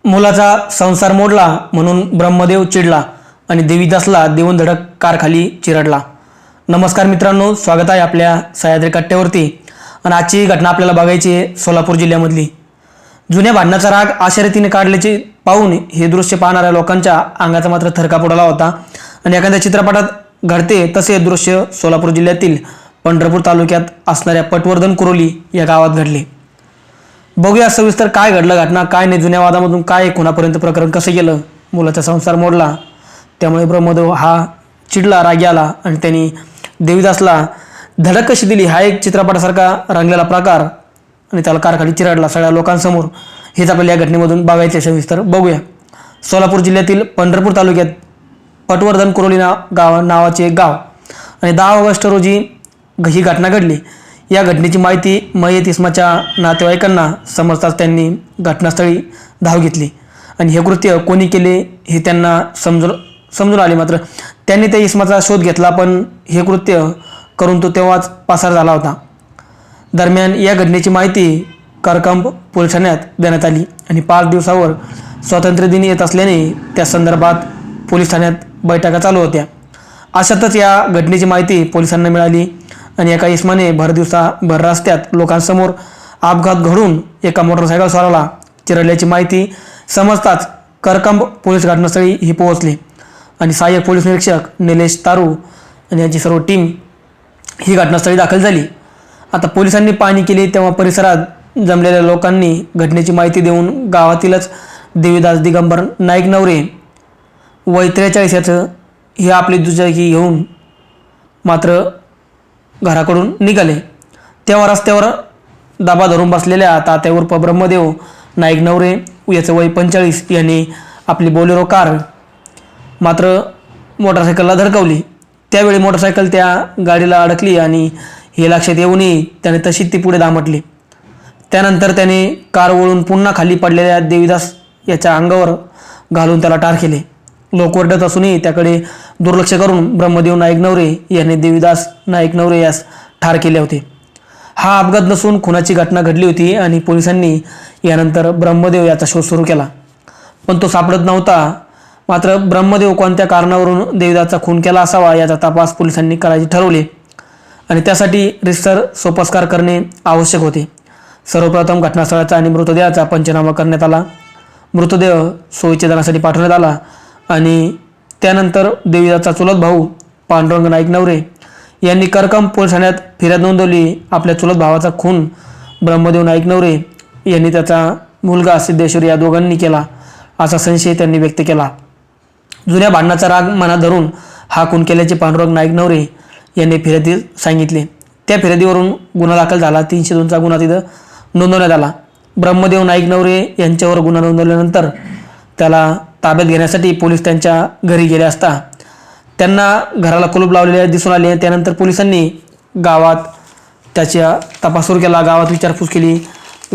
मुलाचा संसार मोडला म्हणून ब्रह्मदेव चिडला आणि देवीदासला देऊन धडक कारखाली चिरडला। नमस्कार मित्रांनो, स्वागत आहे आपल्या सह्याद्री कट्ट्यावरती। आणि आजची घटना आपल्याला बघायची आहे सोलापूर जिल्ह्यामधली। जुन्या भांडणाचा राग अशा रीतीने काढल्याचे पाहून हे दृश्य पाहणाऱ्या लोकांच्या अंगाचा मात्र थरकाप उडाला होता। आणि एखाद्या चित्रपटात घडते तसे दृश्य सोलापूर जिल्ह्यातील पंढरपूर तालुक्यात असणाऱ्या पटवर्धन कुरोली या गावात घडले। बघूया सविस्तर काय घडलं, घटना काय नाही, जुन्या वादामधून काय कोणापर्यंत प्रकरण कसं गेलं। मुलाचा संसार मोडला त्यामुळे ब्रह्मदेव हा चिडला, रागी आला आणि त्यांनी देवीदासला धडक कशी दिली हा एक चित्रपटासारखा रंगलेला प्रकार आणि त्याला कारखाली चिरडला सगळ्या लोकांसमोर। हेच आपल्याला या घटनेमधून बघायचे सविस्तर बघूया। सोलापूर जिल्ह्यातील पंढरपूर तालुक्यात पटवर्धन कुरोली नावाचे एक गाव आणि 10 ऑगस्ट रोजी ही घटना घडली। या घटनेची माहिती मयत इस्माच्या नातेवाईकांना समजताच त्यांनी घटनास्थळी धाव घेतली आणि हे कृत्य कोणी केले हे त्यांना समजून आले। मात्र त्यांनी त्या इस्माचा शोध घेतला, पण हे कृत्य करून तो तेव्हाच पासार झाला होता। दरम्यान या घटनेची माहिती करकंब पोलीस ठाण्यात देण्यात आली आणि 5 दिवसावर स्वातंत्र्य दिन येत असल्याने त्या संदर्भात पोलीस ठाण्यात बैठका चालू होत्या। अशातच या घटनेची माहिती पोलिसांना मिळाली आणि एका इस्माने भर रस्त्यात लोकांसमोर अपघात घडून एका मोटरसायकल स्वाराला चिरडल्याची माहिती समजताच करकंब पोलीस घटनास्थळी ही पोहोचले आणि सहाय्यक पोलीस निरीक्षक निलेश तारू आणि यांची सर्व टीम ही घटनास्थळी दाखल झाली। आता पोलिसांनी पाहणी केली तेव्हा परिसरात जमलेल्या लोकांनी घटनेची माहिती देऊन गावातीलच देवीदास दिगंबर नाईक नवरे वय 43 याचं हे आपली दुचाकी घेऊन मात्र घराकडून निघाले। तेव्हा रस्त्यावर दाबा धरून बसलेल्या तात्या उर्फ ब्रह्मदेव नाईक नवरे याचं वय 45 यांनी आपली बोलेरो कार मात्र मोटरसायकलला धडकवली। त्यावेळी मोटरसायकल त्या गाडीला अडकली आणि हे लक्षात येऊनही त्याने तशी ती पुढे दामटली। त्यानंतर त्याने कार वळून पुन्हा खाली पडलेल्या देवीदास याच्या अंगावर घालून त्याला ठार केले। लोक ओरडत असूनही त्याकडे दुर्लक्ष करून ब्रह्मदेव नाईक नवरे यांनी देवीदास नाईक नवरे यास ठार केले होते। हा अपघात नसून खुनाची घटना घडली होती आणि पोलिसांनी यानंतर ब्रह्मदेव याचा शोध सुरू केला, पण तो सापडत नव्हता। मात्र ब्रह्मदेव कोणत्या कारणावरून देवीदासचा खून केला असावा याचा तपास पोलिसांनी करायचे ठरवले आणि त्यासाठी रितसर सोपस्कार करणे आवश्यक होते। सर्वप्रथम घटनास्थळाचा आणि मृतदेहाचा पंचनामा करण्यात आला। मृतदेह सोयीच्छेदनासाठी पाठवण्यात आला आणि त्यानंतर देवीदासचा चुलत भाऊ पांडुरंग नाईक नवरे यांनी करकंब पोलीस ठाण्यात फिर्याद नोंदवली। आपल्या चुलत भावाचा खून ब्रह्मदेव नाईक नवरे यांनी त्याचा मुलगा सिद्धेश्वर या दोघांनी केला असा संशय त्यांनी व्यक्त केला। जुन्या भांडणाचा राग मनात धरून हा खून केल्याचे पांडुरंग नाईक नवरे यांनी फिर्यादीत सांगितले। त्या फिर्यादीवरून गुन्हा दाखल झाला। 302चा गुन्हा तिथं नोंदवण्यात आला। ब्रह्मदेव नाईक नवरे यांच्यावर गुन्हा नोंदवल्यानंतर त्याला ताब्यात घेण्यासाठी पोलीस त्यांच्या घरी गेले असता त्यांना घराला कुलूप लावलेले दिसून आले। त्यानंतर पोलिसांनी गावात त्याचा तपास सुरू केला, गावात विचारपूस केली,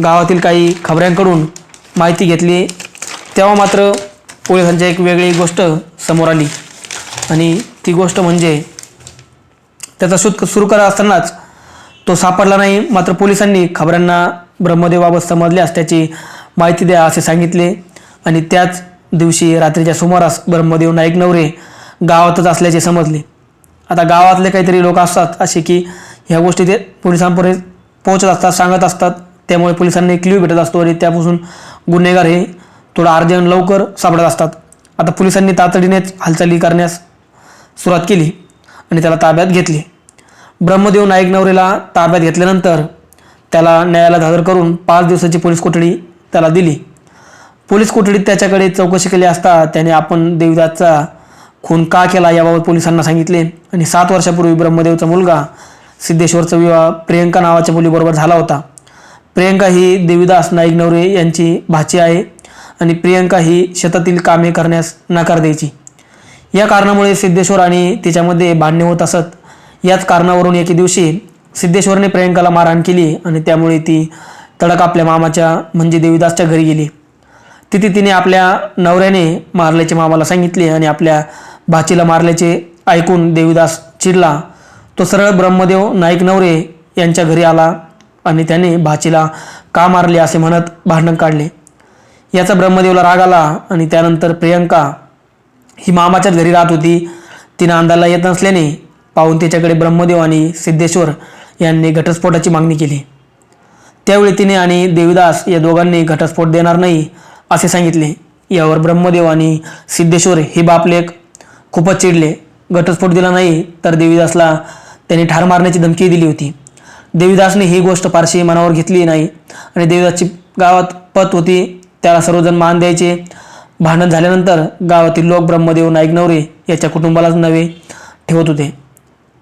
गावातील काही खबऱ्यांकडून माहिती घेतली। तेव्हा मात्र पोलिसांची एक वेगळी गोष्ट समोर आली आणि ती गोष्ट म्हणजे त्याचा शोध सुरू करत असतानाच तो सापडला नाही। मात्र पोलिसांनी खबऱ्यांना ब्रह्मदेवाबाबत समजल्यास त्याची माहिती द्या असे सांगितले आणि त्याच दिवशी रात्रीच्या सुमारास ब्रह्मदेव नाईक नवरे गावातच असल्याचे समजले। आता गावातले काहीतरी लोक असतात असे की ह्या गोष्टी ते पोलिसांपर्यंत पोहोचत असतात, सांगत असतात, त्यामुळे पोलिसांना एक क्ल्यू भेटत असतो आणि त्यापासून गुन्हेगार हे थोडा अर्जंट लवकर सापडत असतात। आता पोलिसांनी तातडीनेच हालचाली करण्यास सुरुवात केली आणि त्याला ताब्यात घेतले। ब्रह्मदेव नाईक नवरेला ताब्यात घेतल्यानंतर त्याला न्यायालयात हजर करून 5 दिवसाची पोलीस कोठडी त्याला दिली। पोलीस कोठडीत त्याच्याकडे चौकशी केली असता त्याने आपण देवीदासचा खून का केला याबाबत पोलिसांना सांगितले आणि 7 वर्षापूर्वी ब्रह्मदेवचा मुलगा सिद्धेश्वरचा विवाह प्रियंका नावाच्या मुलीबरोबर झाला होता। प्रियंका ही देवीदास नाईक नवरे यांची भाची आहे आणि प्रियंका ही शेतातील कामे करण्यास नकार द्यायची। या कारणामुळे सिद्धेश्वर आणि तिच्यामध्ये भांडणे होत असत। याच कारणावरून एके दिवशी सिद्धेश्वरने प्रियंकाला मारहाण केली आणि त्यामुळे ती तडक आपल्या मामाच्या म्हणजे देवीदासच्या घरी गेली। तिथे तिने आपल्या नवऱ्याने मारल्याचे मामाला सांगितले आणि आपल्या भाचीला मारल्याचे ऐकून देवीदास चिडला। तो सरळ ब्रह्मदेव नाईक नवरे यांच्या घरी आला आणि त्याने भाचीला का मारले असे म्हणत भांडण काढले। याचा ब्रह्मदेवला राग आला आणि त्यानंतर प्रियंका ही मामाच्याच घरी राहत होती. ती नांदायला येत नसल्याने पाहून तिच्याकडे ब्रह्मदेव आणि सिद्धेश्वर यांनी घटस्फोटाची मागणी केली. त्यावेळी तिने आणि देवीदास या दोघांनी घटस्फोट देणार नाही असे सांगितले. यावर ब्रह्मदेव आणि सिद्धेश्वर हे बापलेक खूपच चिडले. घटस्फोट दिला नाही तर देवीदासला त्यांनी ठार मारण्याची धमकी दिली होती. देवीदासने ही गोष्ट फारशी मनावर घेतली नाही आणि देवीदासची गावात पत होती, त्याला सर्वजण मान द्यायचे. भांडण झाल्यानंतर गावातील लोक ब्रह्मदेव नाईक नवरे याच्या कुटुंबालाच नवे ठेवत होते.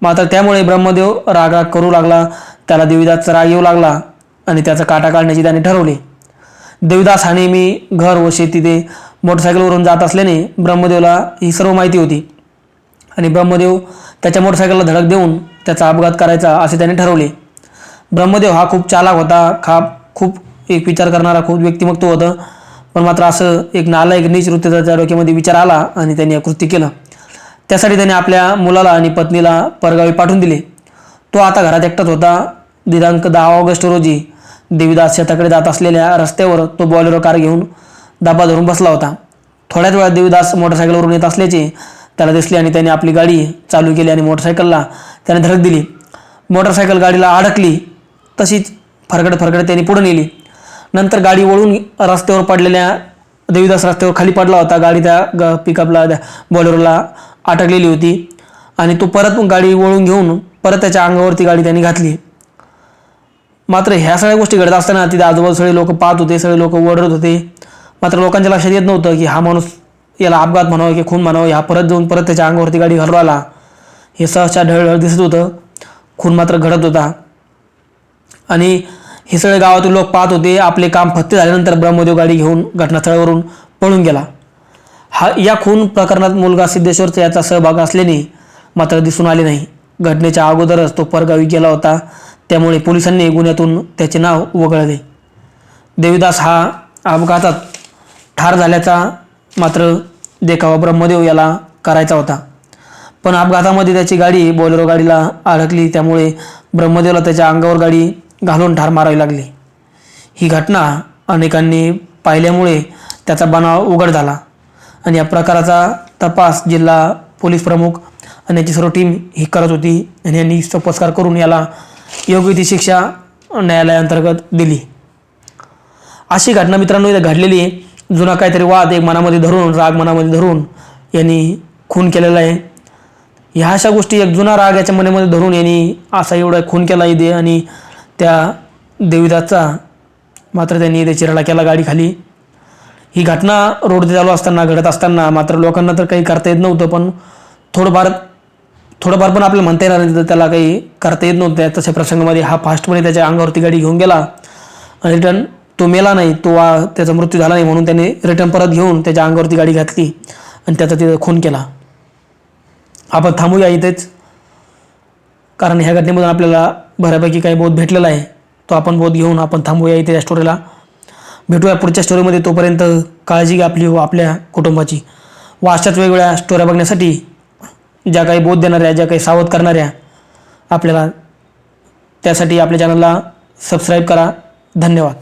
मात्र त्यामुळे ब्रह्मदेव राग करू लागला. त्याला देवीदासचा राग येऊ लागला आणि त्याचा काटा काढण्याचे त्याने ठरवले. देवीदास हा नेहमी घर व शेती मोटरसायकलवरून जात असल्याने ब्रह्मदेवला ही सर्व माहिती होती आणि ब्रह्मदेव त्याच्या मोटरसायकलला धडक देऊन त्याचा अपघात करायचा असे त्याने ठरवले. ब्रह्मदेव हा खूप चालाक होता. खूप एक विचार करणारा खूप व्यक्तिमत्व होतं. पण मात्र असं एक नालायक नीच वृत्ती त्याच्या डोक्यामध्ये विचार आला आणि त्यांनी हे कृत्य केलं. त्यासाठी त्याने आपल्या मुलाला आणि पत्नीला परगावी पाठवून दिले. तो आता घरात एकटाच होता. दिनांक 10 ऑगस्ट रोजी देवीदास शेताकडे जात असलेल्या रस्त्यावर तो बॉलेरो कार घेऊन दाबा धरून बसला होता. थोड्याच वेळात देवीदास मोटरसायकलवरून येत असल्याचे त्याला दिसले आणि त्याने आपली गाडी चालू केली आणि मोटरसायकलला त्याने धडक दिली. मोटरसायकल गाडीला अडकली. तशीच फरकत त्याने पुढे नेली. नंतर गाडी वळून रस्त्यावर पडलेल्या देवीदास रस्त्यावर खाली पडला होता. गाडी त्या पिकअपला बॉलेरोला अटकलेली होती आणि तो परत गाडी वळून घेऊन परत त्याच्या अंगावरती गाडी त्यांनी घातली. मात्र ह्या सगळ्या गोष्टी घडत असताना तिथे आजूबाजू सगळे लोक पाहत होते, सगळे लोक ओरडत होते. मात्र लोकांच्या लक्षात येत नव्हतं की हा माणूस याला अपघात म्हणावं की खून म्हणावं, ह्या परत जाऊन परत त्याच्या अंगावरती गाडी घालू आला. हे सहसा ढळढळ दिसत होतं. खून मात्र घडत होता आणि हे सगळे गावातील लोक पाहत होते. आपले काम फत्ते झाल्यानंतर ब्रह्मदेव गाडी घेऊन घटनास्थळावरून पळून गेला. या खून प्रकरणात मुलगा सिद्धेश्वरचा याचा सहभाग असल्याने मात्र दिसून आले नाही. घटनेच्या अगोदरच तो परगावी गेला होता, त्यामुळे पोलिसांनी गुन्ह्यातून त्याचे नाव वगळले. देवीदास हा अपघातात ठार झाल्याचा मात्र देखावा ब्रह्मदेव याला करायचा होता. पण अपघातामध्ये त्याची गाडी बोलेरो गाडीला अडकली, त्यामुळे ब्रह्मदेवला त्याच्या अंगावर गाडी घालून ठार मारावी लागली. ही घटना अनेकांनी पाहिल्यामुळे त्याचा बनाव उघड झाला आणि या प्रकाराचा तपास जिल्हा पोलीस प्रमुख आणि याची सर्व टीम ही करत होती आणि यांनी तपासकार करून याला योग्य ती शिक्षा न्यायालयाअंतर्गत दिली. अशी घटना मित्रांनो इथे घडलेली आहे. जुना काहीतरी वाद एक मनामध्ये धरून, राग मनामध्ये धरून यांनी खून केलेला आहे. ह्या अशा गोष्टी एक जुना राग याच्या मनामध्ये धरून यांनी असा एवढा खून केला इथे आणि त्या देवीदासचा मात्र त्यांनी इथे चिराडा केला गाडी खाली. ही घटना रोडचे चालू असताना घडत असताना मात्र लोकांना तर काही करता येत नव्हतं, पण थोडंफार पण आपल्याला म्हणता येणार नाही, तर त्याला काही करता येत नव्हतं. तशा प्रसंगामध्ये हा फास्टपणे त्याच्या अंगावरती गाडी घेऊन गेला आणि रिटर्न तो मेला नाही, त्याचा मृत्यू झाला नाही म्हणून त्याने रिटर्न परत घेऊन त्याच्या अंगावरती गाडी घातली आणि त्याचा तिथे खून केला. आपण थांबूया इथेच, कारण ह्या घटनेमधून आपल्याला बऱ्यापैकी काही बोध भेटलेला आहे. तो आपण बोध घेऊन आपण थांबूया इथे या स्टोरीला. भेटूया पुढच्या स्टोरीमध्ये. तोपर्यंत काळजी घ्या आपली व आपल्या कुटुंबाची. व अशाच वेगवेगळ्या स्टोऱ्या बघण्यासाठी, ज्या काही बोध देणाऱ्या, ज्या काही सावध करणाऱ्या आपल्याला, त्यासाठी आपल्या चॅनलला सबस्क्राईब करा. धन्यवाद.